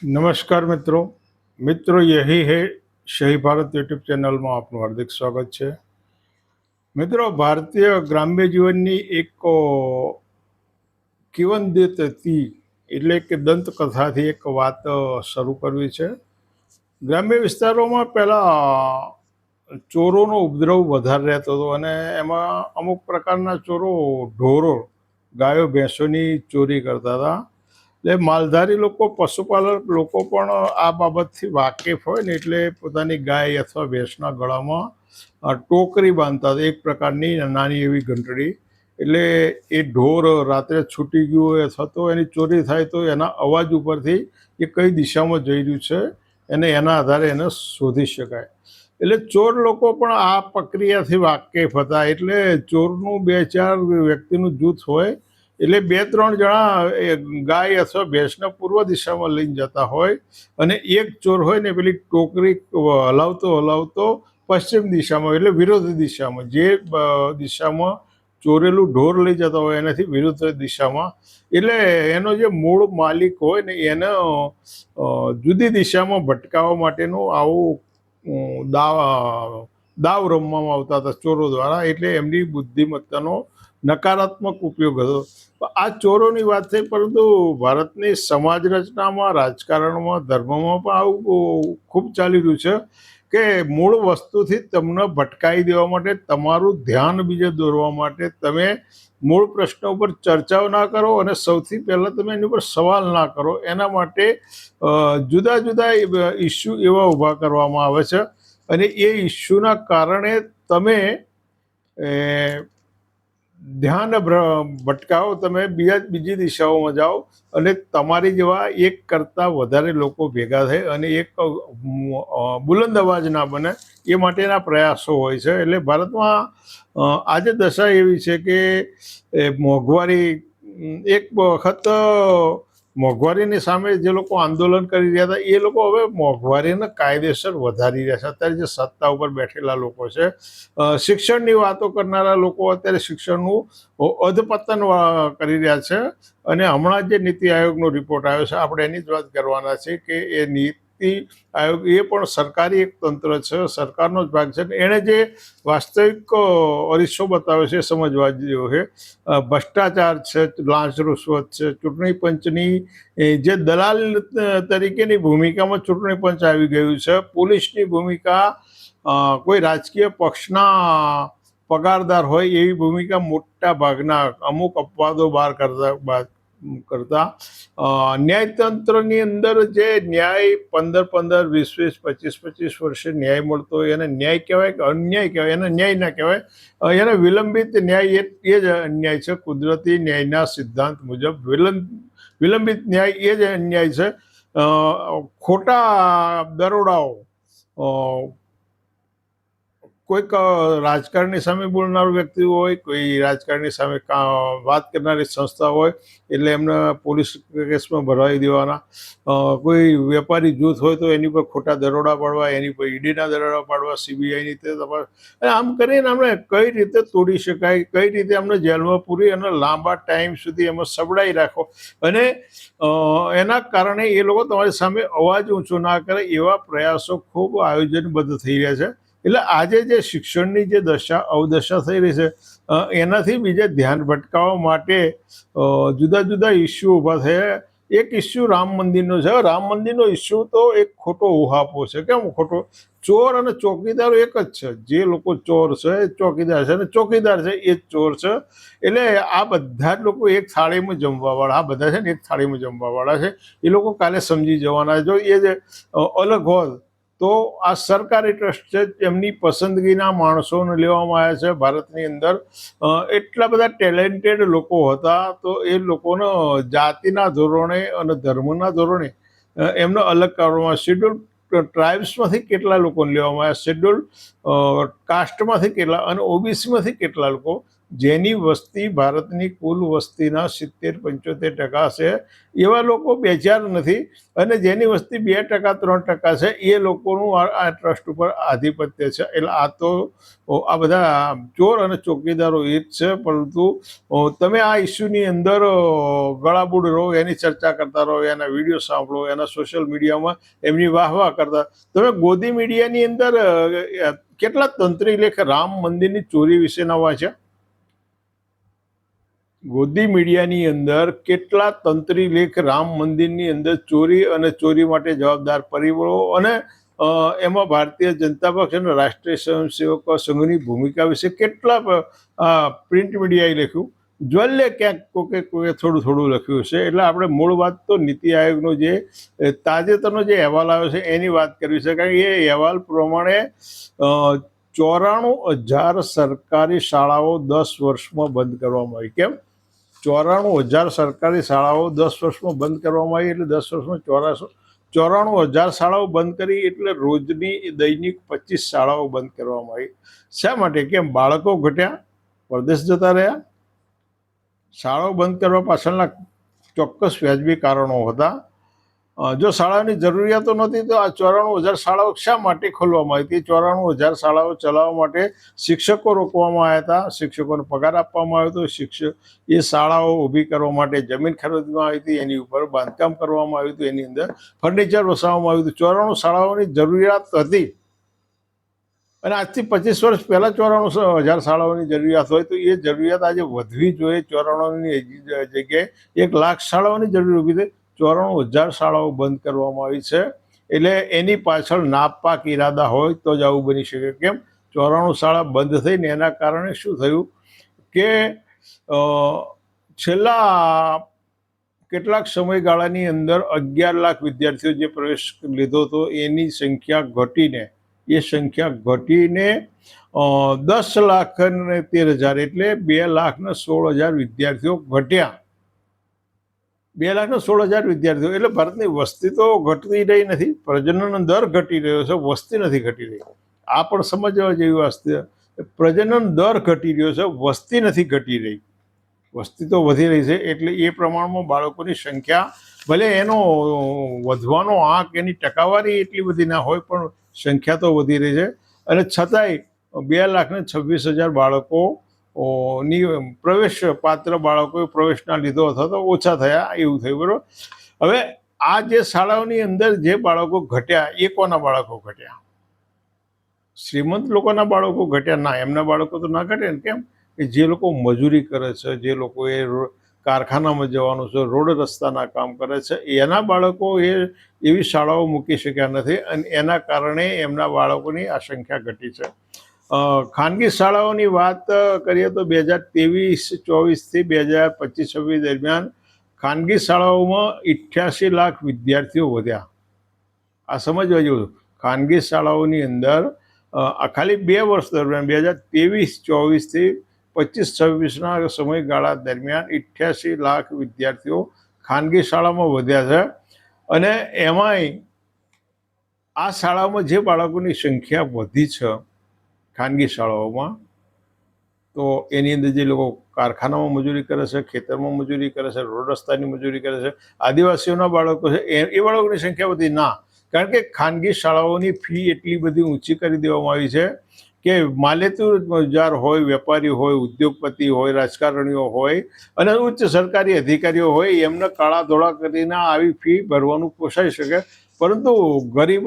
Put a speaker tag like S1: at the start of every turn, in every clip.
S1: नमस्कार मित्रों। यही है सही भारत यूट्यूब ચેનલમાં આપનું હાર્દિક સ્વાગત છે। મિત્રો, ભારતીય ગ્રામ્ય જીવનની એક કિંવદંતી એટલે કે દંતકથાથી એક વાત શરૂ કરવી છે। ગ્રામ્ય વિસ્તારોમાં પહેલાં ચોરોનો ઉપદ્રવ વધારે રહેતો હતો અને એમાં અમુક પ્રકારના ચોરો ઢોરો, ગાયો ભેંસોની ચોરી કરતા હતા। એટલે માલધારી લોકો, પશુપાલક લોકો પણ આ બાબતથી વાકેફ હોય ને એટલે પોતાની ગાય અથવા ભેંસના ગળામાં ટોકરી બાંધતા હતા, એક પ્રકારની નાની એવી ઘંટડી। એટલે એ ઢોર રાત્રે છૂટી ગયું હોય અથવા તો એની ચોરી થાય તો એના અવાજ ઉપરથી એ કઈ દિશામાં જઈ રહ્યું છે એના આધારે એને શોધી શકાય। એટલે ચોર લોકો પણ આ પ્રક્રિયાથી વાકેફ હતા। એટલે ચોરનું 2-4 વ્યક્તિનું જૂથ હોય એટલે 2-3 જણા ગાય અથવા ભેંસને પૂર્વ દિશામાં લઈને જતા હોય અને એક ચોર હોય ને પેલી ટોકરી હલાવતો પશ્ચિમ દિશામાં એટલે વિરોધી દિશામાં, જે દિશામાં ચોરેલું ઢોર લઈ જતા હોય એનાથી વિરુદ્ધ દિશામાં, એટલે એનો જે મૂળ માલિક હોય ને એને જુદી દિશામાં ભટકાવવા માટેનું આવું દાવ રમવામાં આવતા હતા ચોરો દ્વારા। એટલે એમની બુદ્ધિમત્તાનો નકારાત્મક ઉપયોગ હતો। આ ચોરોની વાત થઈ, પરંતુ ભારતની સમાજ રચનામાં, રાજકારણમાં, ધર્મમાં પણ આવું ખૂબ ચાલી રહ્યું છે કે મૂળ વસ્તુથી તમને ભટકાઈ દેવા માટે, તમારું ધ્યાન બીજે દોરવા માટે તમે મૂળ પ્રશ્ન ઉપર ચર્ચાઓ ના કરો અને સૌથી પહેલાં તમે એની ઉપર સવાલ ના કરો, એના માટે જુદા જુદા ઇસ્યુ એવા ઊભા કરવામાં આવે છે અને એ ઇસ્યુના કારણે તમે ધ્યાન ભટકાવો, તમે બીજી દિશાઓમાં જાઓ અને તમારી જેવા એક કરતાં વધારે લોકો ભેગા થાય અને એક બુલંદ અવાજ ના બને એ માટેના પ્રયાસો હોય છે। એટલે ભારતમાં આજે દશા એવી છે કે મોંઘવારી, એક વખત મોંઘવારીની સામે જે લોકો આંદોલન કરી રહ્યા હતા એ લોકો હવે મોંઘવારીને કાયદેસર વધારી રહ્યા છે। અત્યારે જે સત્તા ઉપર બેઠેલા લોકો છે, શિક્ષણની વાતો કરનારા લોકો અત્યારે શિક્ષણનું અધપતન કરી રહ્યા છે અને હમણાં જે નીતિ આયોગનો રિપોર્ટ આવ્યો છે, આપણે એની જ વાત કરવાના છે કે એ નીતિ આયોગ એ પણ સરકારી એક તંત્ર છે, સરકારનો જ ભાગ છે। એણે જે વાસ્તવિક અરીસો બતાવ્યો છે એ સમજવા જેવો છે। ભ્રષ્ટાચાર છે, લાંચ રૂશ્વત છે, ચૂંટણી પંચની જે દલાલ તરીકેની ભૂમિકામાં ચૂંટણી પંચ આવી ગયું છે, પોલીસની ભૂમિકા કોઈ રાજકીય પક્ષના પગારદાર હોય એવી ભૂમિકા મોટા ભાગના અમુક અપવાદો બહાર કરતા ન્યાયતંત્રની અંદર જે ન્યાય 15-15, 20-20, 25-25 વર્ષે ન્યાય મળતો હોય એને ન્યાય કહેવાય કે અન્યાય કહેવાય? એને ન્યાય ના કહેવાય, એને વિલંબિત ન્યાય એ જ અન્યાય છે। કુદરતી ન્યાયના સિદ્ધાંત મુજબ વિલંબિત ન્યાય એ જ અન્યાય છે। ખોટા દરોડાઓ, કોઈક રાજકારણની સામે બોલનાર વ્યક્તિ હોય, કોઈ રાજકારણની સામે વાત કરનારી સંસ્થા હોય એટલે એમને પોલીસ કેસમાં ભરવાઈ દેવાના, કોઈ વેપારી જૂથ હોય તો એની પર ખોટા દરોડા પાડવા, એની પર ઈડીના દરોડા પાડવા, સીબીઆઈની તે તપાસ, આમ કરીને આપણે કઈ રીતે તોડી શકાય, કઈ રીતે અમને જેલમાં પૂરી અને લાંબા ટાઈમ સુધી એમાં સબડાઈ રાખો અને એના કારણે એ લોકો તમારી સામે અવાજ ઊંચો ના કરે એવા પ્રયાસો ખૂબ આયોજનબદ્ધ થઈ રહ્યા છે। એટલે આજે જે શિક્ષણની જે અવદશા થઈ રહી છે એનાથી બીજે ધ્યાન ભટકાવવા માટે જુદા જુદા ઇસ્યુ ઊભા થયા। એક ઇસ્યુ રામ મંદિરનો છે। રામ મંદિરનો ઇસ્યુ તો એક ખોટો ઉહાપો છે। કેમ ખોટો? ચોર અને ચોકીદાર એક જ છે। જે લોકો ચોર છે એ ચોકીદાર છે અને ચોકીદાર છે એ જ ચોર છે। એટલે આ બધા જ લોકો એક થાળીમાં જમવાવાળા, આ બધા છે ને એક થાળીમાં જમવાવાળા છે। એ લોકો કાલે સમજી જવાના। જો એ જે અલગ હોત તો આ સરકારી ટ્રસ્ટ છે, એમની પસંદગીના માણસોને લેવામાં આવ્યા છે। ભારતની અંદર એટલા બધા ટેલેન્ટેડ લોકો હતા તો એ લોકોને જાતિના ધોરણે અને ધર્મના ધોરણે એમને અલગ કરવામાં, શેડ્યુલ ટ્રાઇબ્સમાંથી કેટલા લોકોને લેવામાં આવ્યા, શેડ્યુલ કાસ્ટમાંથી કેટલા અને ઓબીસીમાંથી કેટલા લોકો જેની વસ્તી ભારતની કુલ વસ્તીના 70-75% છે, એવા લોકો બેચાર નથી, અને જેની વસ્તી 2%-3% છે એ લોકોનું આ ટ્રસ્ટ ઉપર આધિપત્ય છે. એટલે આ તો આ બધા ચોર અને ચોકીદારો એ જ છે. પરંતુ તમે આ ઇસ્યુની અંદર ગળાબૂડ રહો, એની ચર્ચા કરતા રહો, એના વિડીયો સાંભળો, એના સોશિયલ મીડિયામાં એમની વાહ કરતા. તમે ગોદી મીડિયાની અંદર કેટલા તંત્રી લેખ રામ મંદિરની ચોરી વિશેના વાંચ્યા? ગોદી મીડિયાની અંદર કેટલા તંત્રી લેખ રામ મંદિરની અંદર ચોરી અને ચોરી માટે જવાબદાર પરિબળો અને એમાં ભારતીય જનતા પક્ષ અને રાષ્ટ્રીય સ્વયંસેવક સંઘની ભૂમિકા વિશે કેટલા પ્રિન્ટ મીડિયાએ લખ્યું. જ્વલ્ય ક્યાંક કોઈ થોડું થોડું લખ્યું છે. એટલે આપણે મૂળ વાત તો નીતિ આયોગનો જે તાજેતરનો જે અહેવાલ આવ્યો છે એની વાત કરવી છે. કારણ કે એ અહેવાલ પ્રમાણે 94,000 સરકારી શાળાઓ 10 વર્ષમાં બંધ કરવામાં આવી. કેમ? 94,000 સરકારી શાળાઓ 10 વર્ષમાં બંધ કરવામાં આવી. એટલે 10 વર્ષમાં 94,000 શાળાઓ બંધ કરી એટલે રોજની દૈનિક 25 શાળાઓ બંધ કરવામાં આવી. શા માટે? કેમ? બાળકો ઘટ્યા, પરદેશ જતા રહ્યા. શાળાઓ બંધ કરવા પાછળના ચોક્કસ વ્યાજબી કારણો હતા. જો શાળાની જરૂરિયાતો નહોતી તો આ 94,000 શાળાઓ શા માટે ખોલવામાં આવી હતી? 94,000 શાળાઓ ચલાવવા માટે શિક્ષકો રોકવામાં આવ્યા હતા, શિક્ષકોને પગાર આપવામાં આવ્યો હતો, એ શાળાઓ ઊભી કરવા માટે જમીન ખરીદવામાં આવી હતી, એની ઉપર બાંધકામ કરવામાં આવ્યું હતું, એની અંદર ફર્નિચર વસાવવામાં આવ્યું હતું. 94 શાળાઓની જરૂરિયાત હતી, અને આજથી 25 વર્ષ પહેલાં 94,000 શાળાઓની જરૂરિયાત હોય તો એ જરૂરિયાત આજે વધવી જોઈએ. 94ની જગ્યાએ 1,00,000 શાળાઓની જરૂર ઊભી થઈ. 94,000 શાળાઓ બંધ કરવામાં આવી છે. એટલે એની પાછળ નાપાક ઈરાદા હોય તો જ આવું બની શકે. કેમ? 94 શાળા બંધ થઈને એના કારણે શું થયું કે છેલ્લા કેટલાક સમયગાળાની અંદર 11 લાખ વિદ્યાર્થીઓ જે પ્રવેશ લીધો હતો એની સંખ્યા ઘટીને 10,13,000 એટલે 2,16,000 વિદ્યાર્થીઓ ઘટ્યા. 2,16,000 વિદ્યાર્થીઓ એટલે ભારતની વસ્તી તો ઘટતી રહી નથી, પ્રજનન દર ઘટી રહ્યો છે, વસ્તી નથી ઘટી રહી. આ પણ સમજવા જેવી વસ્તુ. પ્રજનન દર ઘટી રહ્યો છે, વસ્તી નથી ઘટી રહી. વસ્તી તો વધી રહી છે. એટલે એ પ્રમાણમાં બાળકોની સંખ્યા ભલે એનો વધવાનો આંક એની ટકાવારી એટલી બધી ના હોય પણ સંખ્યા તો વધી રહી છે. અને છતાંય 2,26,000 બાળકો ની પ્રવેશ પાત્ર બાળકોએ પ્રવેશના લીધો અથવા તો ઓછા થયા, એવું થયું. બરોબર. હવે આ જે શાળાઓની અંદર જે બાળકો ઘટ્યા એ કોના બાળકો ઘટ્યા? શ્રીમંત લોકોના બાળકો ઘટ્યા? ના, એમના બાળકો તો ના ઘટે ને. કેમ? કે જે લોકો મજૂરી કરે છે, જે લોકોએ કારખાનામાં જવાનું છે, રોડ રસ્તાના કામ કરે છે, એના બાળકો એવી શાળાઓ મૂકી શક્યા નથી, અને એના કારણે એમના બાળકોની આ સંખ્યા ઘટી છે. ખાનગી શાળાઓની વાત કરીએ તો 2023-24 થી 2025-26 દરમિયાન ખાનગી શાળાઓમાં 88 લાખ વિદ્યાર્થીઓ વધ્યા. આ સમજવા જેવું. ખાનગી શાળાઓની અંદર ખાલી 2 વર્ષ દરમિયાન 2023-24 થી 25-26ના સમયગાળા દરમિયાન 88 લાખ વિદ્યાર્થીઓ ખાનગી શાળામાં વધ્યા છે. અને એમાંય આ શાળાઓમાં જે બાળકોની સંખ્યા વધી છે ખાનગી શાળાઓમાં, તો એની અંદર જે લોકો કારખાનામાં મજૂરી કરે છે, ખેતરમાં મજૂરી કરે છે, રોડ રસ્તાની મજૂરી કરે છે, આદિવાસીઓના બાળકો છે, એ બાળકોની સંખ્યા વધી ના. કારણ કે ખાનગી શાળાઓની ફી એટલી બધી ઊંચી કરી દેવામાં આવી છે કે માલેતુજાર હોય, વેપારી હોય, ઉદ્યોગપતિ હોય, રાજકારણીઓ હોય અને ઉચ્ચ સરકારી અધિકારીઓ હોય, એમને કાળા ધોળા કરીને આવી ફી ભરવાનું પોસાઈ શકે. પરંતુ ગરીબ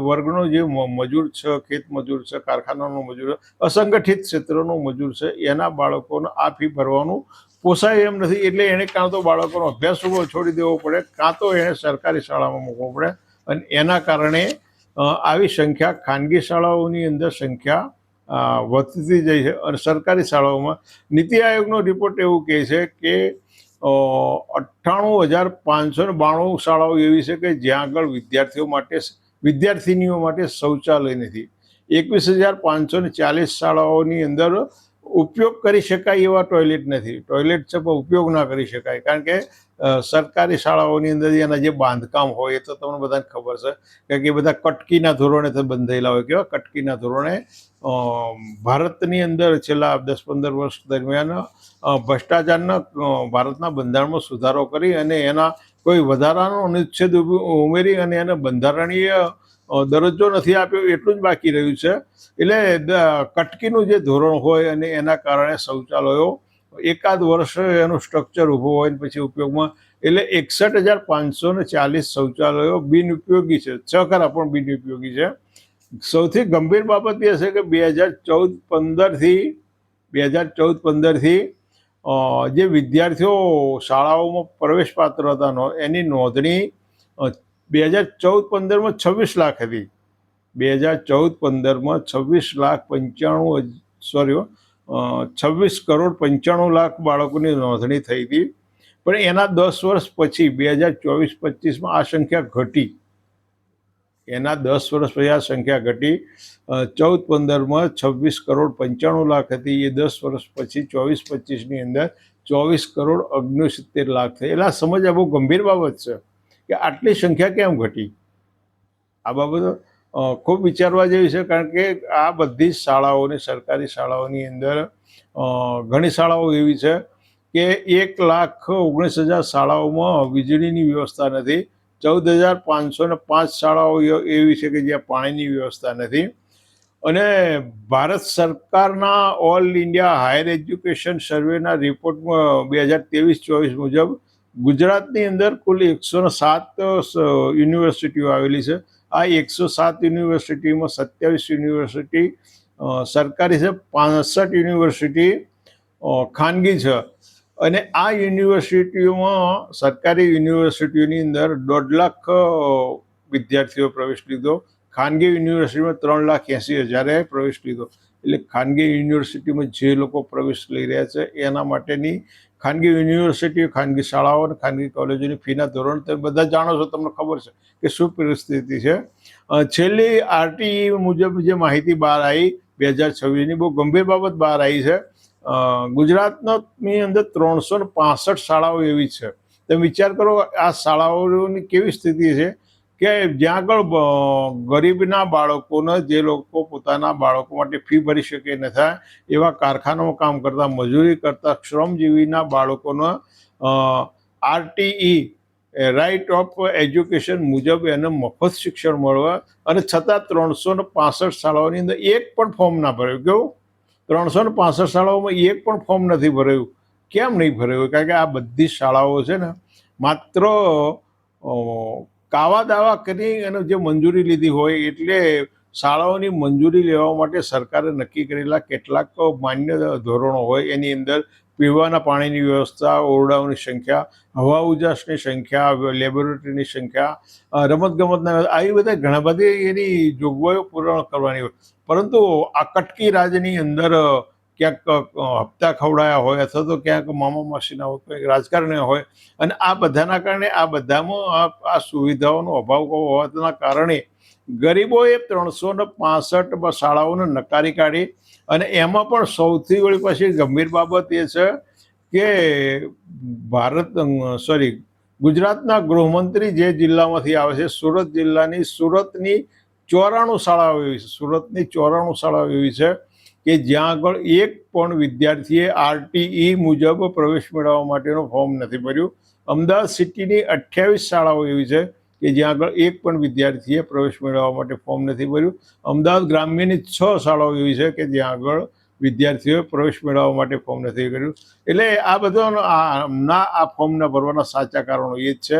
S1: વર્ગનો જે મજૂર છે, ખેત મજૂર છે, કારખાનાનો મજૂર, અસંગઠિત ક્ષેત્રનો મજૂર છે, એના બાળકોને આ ફી ભરવાનું પોસાય એમ નથી. એટલે એને કાં તો બાળકોનો અભ્યાસ છોડી દેવો પડે, કાં તો એને સરકારી શાળામાં મૂકવો પડે. અને એના કારણે આવી સંખ્યા ખાનગી શાળાઓની અંદર સંખ્યા વધતી જાય છે. અને સરકારી શાળાઓમાં નીતિ આયોગનો રિપોર્ટ એવું કહે છે કે 98,592 શાળાઓ એવી છે કે જ્યાં આગળ વિદ્યાર્થીનીઓ માટે શૌચાલય નથી. 21,540 શાળાઓની અંદર ઉપયોગ કરી શકાય એવા ટોયલેટ નથી. ટોયલેટ છે પણ ઉપયોગ ના કરી શકાય, કારણ કે સરકારી શાળાઓની અંદર એના જે બાંધકામ હોય એ તો તમને બધાને ખબર છે, કારણ કે એ બધા કટકીના ધોરણે બંધાયેલા હોય. કેવા કટકીના ધોરણે ભારતની અંદર છેલ્લા 10-15 વર્ષ દરમિયાન ભ્રષ્ટાચારના ભારતના બંધારણમાં સુધારો કરી અને એના કોઈ વધારાનો અનુચ્છેદ ઉમેરી અને એને બંધારણીય દરજ્જો નથી આપ્યો, એટલું જ બાકી રહ્યું છે. એટલે કટકીનું જે ધોરણ હોય અને એના કારણે શૌચાલયો એકાદ વર્ષ એનું સ્ટ્રક્ચર ઊભું હોય ને પછી ઉપયોગમાં, એટલે 61,540 શૌચાલયો બિનઉપયોગી છે. 6 ખરા પણ બિનઉપયોગી છે. સૌથી ગંભીર બાબત એ છે કે 2014-15થી જે વિદ્યાર્થીઓ શાળાઓમાં પ્રવેશ પાત્ર હતા એની નોંધણી 2014-15માં 26 લાખ હતી. 2014-15માં 26,95,00,000 બાળકોની નોંધણી થઈ હતી. પણ એના 10 વર્ષ પછી 2024-25માં આ સંખ્યા ઘટી. એના 10 વર્ષ પછી આ સંખ્યા ઘટી. 14-15માં 26,95,00,000 હતી. એ 10 વર્ષ પછી 24-25ની અંદર 24,69,00,000 થઈ. એટલે આ સમજવા બહુ ગંભીર બાબત છે કે આટલી સંખ્યા કેમ ઘટી. આ બાબત ખૂબ વિચારવા જેવી છે, કારણ કે આ બધી શાળાઓની, સરકારી શાળાઓની અંદર ઘણી શાળાઓ એવી છે કે 1,19,000 શાળાઓમાં વીજળીની વ્યવસ્થા નથી. 14,505 શાળાઓ એવી છે કે જ્યાં પાણીની વ્યવસ્થા નથી. અને ભારત સરકારના ઓલ ઇન્ડિયા હાયર એજ્યુકેશન સર્વેના રિપોર્ટમાં 2023-24 મુજબ ગુજરાતની અંદર કુલ 107 યુનિવર્સિટીઓ આવેલી છે. આ 107 યુનિવર્સિટીમાં 27 યુનિવર્સિટી સરકારી છે, 65 યુનિવર્સિટી ખાનગી છે. અને આ યુનિવર્સિટીઓમાં, સરકારી યુનિવર્સિટીઓની અંદર 1.5 લાખ વિદ્યાર્થીઓ પ્રવેશ લીધો. ખાનગી યુનિવર્સિટીમાં 3,80,000 પ્રવેશ લીધો. એટલે ખાનગી યુનિવર્સિટીમાં જે લોકો પ્રવેશ લઈ રહ્યા છે એના માટેની ખાનગી યુનિવર્સિટીઓ, ખાનગી શાળાઓ અને ખાનગી કોલેજોની ફીના ધોરણ તમે બધા જાણો છો, તમને ખબર છે કે શું પરિસ્થિતિ છે. છેલ્લી આરટીઈ મુજબ જે માહિતી બહાર આવી 2026ની, બહુ ગંભીર બાબત બહાર આવી છે. ગુજરાતની અંદર 365 શાળાઓ એવી છે. તમે વિચાર કરો આ શાળાઓની કેવી સ્થિતિ છે કે જ્યાં આગળ ગરીબના બાળકોને, જે લોકો પોતાના બાળકો માટે ફી ભરી શકે ન થાય એવા કારખાનામાં કામ કરતા, મજૂરી કરતા શ્રમજીવીના બાળકોને આરટીઈ રાઇટ ઓફ એજ્યુકેશન મુજબ એને મફત શિક્ષણ મળવા, અને છતાં 365 શાળાઓની અંદર એક પણ ફોર્મ ના ભરાયું. કેવું? 365 શાળાઓમાં એક પણ ફોર્મ નથી ભરાયું. કેમ નહીં ભરાયું? કારણ કે આ બધી શાળાઓ છે ને માત્ર કાવા દાવા કરી અને જે મંજૂરી લીધી હોય, એટલે શાળાઓની મંજૂરી લેવા માટે સરકારે નક્કી કરેલા કેટલાક માન્ય ધોરણો હોય. એની અંદર પીવાના પાણીની વ્યવસ્થા, ઓરડાઓની સંખ્યા, હવા ઉજાસની સંખ્યા, લેબોરેટરીની સંખ્યા, રમતગમતના, આવી બધા ઘણા બધી એની જોગવાઈઓ પૂર્ણ કરવાની હોય. પરંતુ આ કટકી રાજની અંદર ક્યાંક હપ્તા ખવડાયા હોય અથવા તો ક્યાંક મામા માસીના હોય, કંઈક રાજકારણી હોય, અને આ બધાના કારણે આ બધામાં આ સુવિધાઓનો અભાવ હોવાના કારણે ગરીબોએ 365 શાળાઓને નકારી કાઢી. અને એમાં પણ સૌથી વળી પાછી ગંભીર બાબત એ છે કે ગુજરાતના ગૃહમંત્રી જે જિલ્લામાંથી આવે છે, સુરત જિલ્લાની, સુરતની 94 શાળાઓ એવી છે. સુરતની 94 શાળાઓ એવી છે કે જ્યાં આગળ એક પણ વિદ્યાર્થીએ આરટીઈ મુજબ પ્રવેશ મેળવવા માટેનો ફોર્મ નથી ભર્યું. અમદાવાદ સિટીની 28 શાળાઓ એવી છે કે જ્યાં આગળ એક પણ વિદ્યાર્થીએ પ્રવેશ મેળવવા માટે ફોર્મ નથી ભર્યું. અમદાવાદ ગ્રામ્યની 6 શાળાઓ એવી છે કે જ્યાં આગળ વિદ્યાર્થીઓએ પ્રવેશ મેળવવા માટે ફોર્મ નથી કર્યું. એટલે આ બધા ફોર્મ ના ભરવાના સાચા કારણો એ જ છે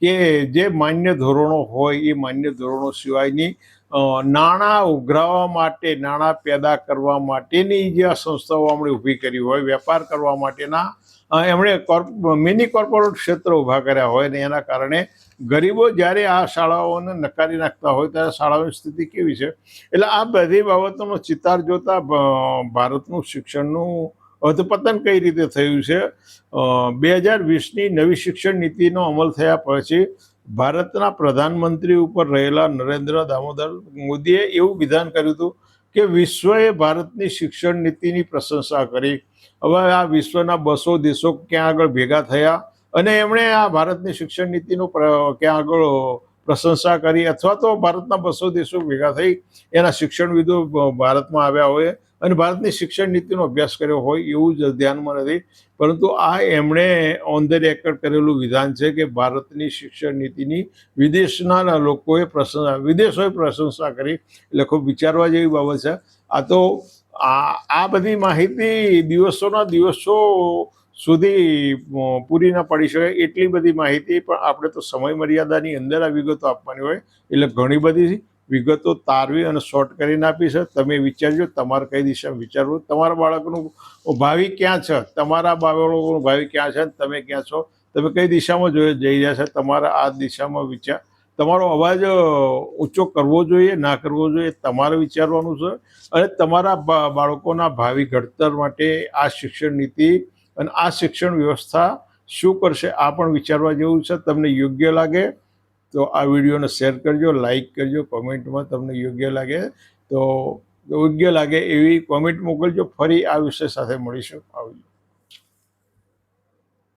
S1: કે જે માન્ય ધોરણો હોય એ માન્ય ધોરણો સિવાયની નાણાં ઉઘરાવવા માટે, નાણાં પેદા કરવા માટેની જે આ સંસ્થાઓ આપણે ઊભી કરી હોય, વેપાર કરવા માટેના એમણે મિની કોર્પોરેટ ક્ષેત્ર ઊભા કર્યા હોય, ને એના કારણે ગરીબો જ્યારે આ શાળાઓને નકારી નાખતા હોય ત્યારે શાળાઓની સ્થિતિ કેવી છે. એટલે આ બધી બાબતોનો ચિતાર જોતા ભારતનું શિક્ષણનું અધપતન કઈ રીતે થયું છે. 2020ની નવી શિક્ષણ નીતિનો અમલ થયા પછી ભારતના પ્રધાનમંત્રી ઉપર રહેલા નરેન્દ્ર દામોદર મોદીએ એવું વિધાન કર્યું હતું કે વિશ્વએ ભારતની શિક્ષણ નીતિની પ્રશંસા કરી. હવે આ વિશ્વના 200 દેશો ક્યાં આગળ ભેગા થયા અને એમણે આ ભારતની શિક્ષણ નીતિનો ક્યાં આગળ પ્રશંસા કરી, અથવા તો ભારતના 200 દેશો ભેગા થઈ એના શિક્ષણવિદો ભારતમાં આવ્યા હોય અને ભારતની શિક્ષણ નીતિનો અભ્યાસ કર્યો હોય એવું જ ધ્યાનમાં નથી. પરંતુ આ એમણે ઓન ધ રેકર્ડ કરેલું વિધાન છે કે ભારતની શિક્ષણ નીતિની વિદેશના લોકોએ વિદેશોએ પ્રશંસા કરી. એટલે ખૂબ વિચારવા જેવી બાબત છે. આ તો આ બધી માહિતી દિવસોના દિવસો સુધી પૂરી ના પડી શકે એટલી બધી માહિતી, પણ આપણે તો સમય મર્યાદાની અંદર આ વિગતો આપવાની હોય એટલે ઘણી બધી વિગતો તારવી અને શોર્ટ કરીને આપી છે. તમે વિચારજો તમારે કઈ દિશામાં વિચારવું, તમારા બાળકનું ભાવિ ક્યાં છે, તમારા બાળકોનું ભાવિ ક્યાં છે, તમે ક્યાં છો, તમે કઈ દિશામાં જઈ રહ્યા છે, તમારા આ દિશામાં વિચાર, તમારો અવાજ ઊંચો કરવો જોઈએ ના કરવો જોઈએ તમારે વિચારવાનું છે. અને તમારા બાળકોના ભાવિ ઘડતર માટે આ શિક્ષણ નીતિ અને આ શિક્ષણ વ્યવસ્થા શું કરશે આ પણ વિચારવા જેવું છે. તમને યોગ્ય લાગે તો આ વિડીયોને શેર કરજો, લાઈક કરજો, કોમેન્ટમાં તમને યોગ્ય લાગે તો યોગ્ય લાગે એવી કોમેન્ટ મોકલજો. ફરી આ વિષય સાથે મળીશું. આવજો.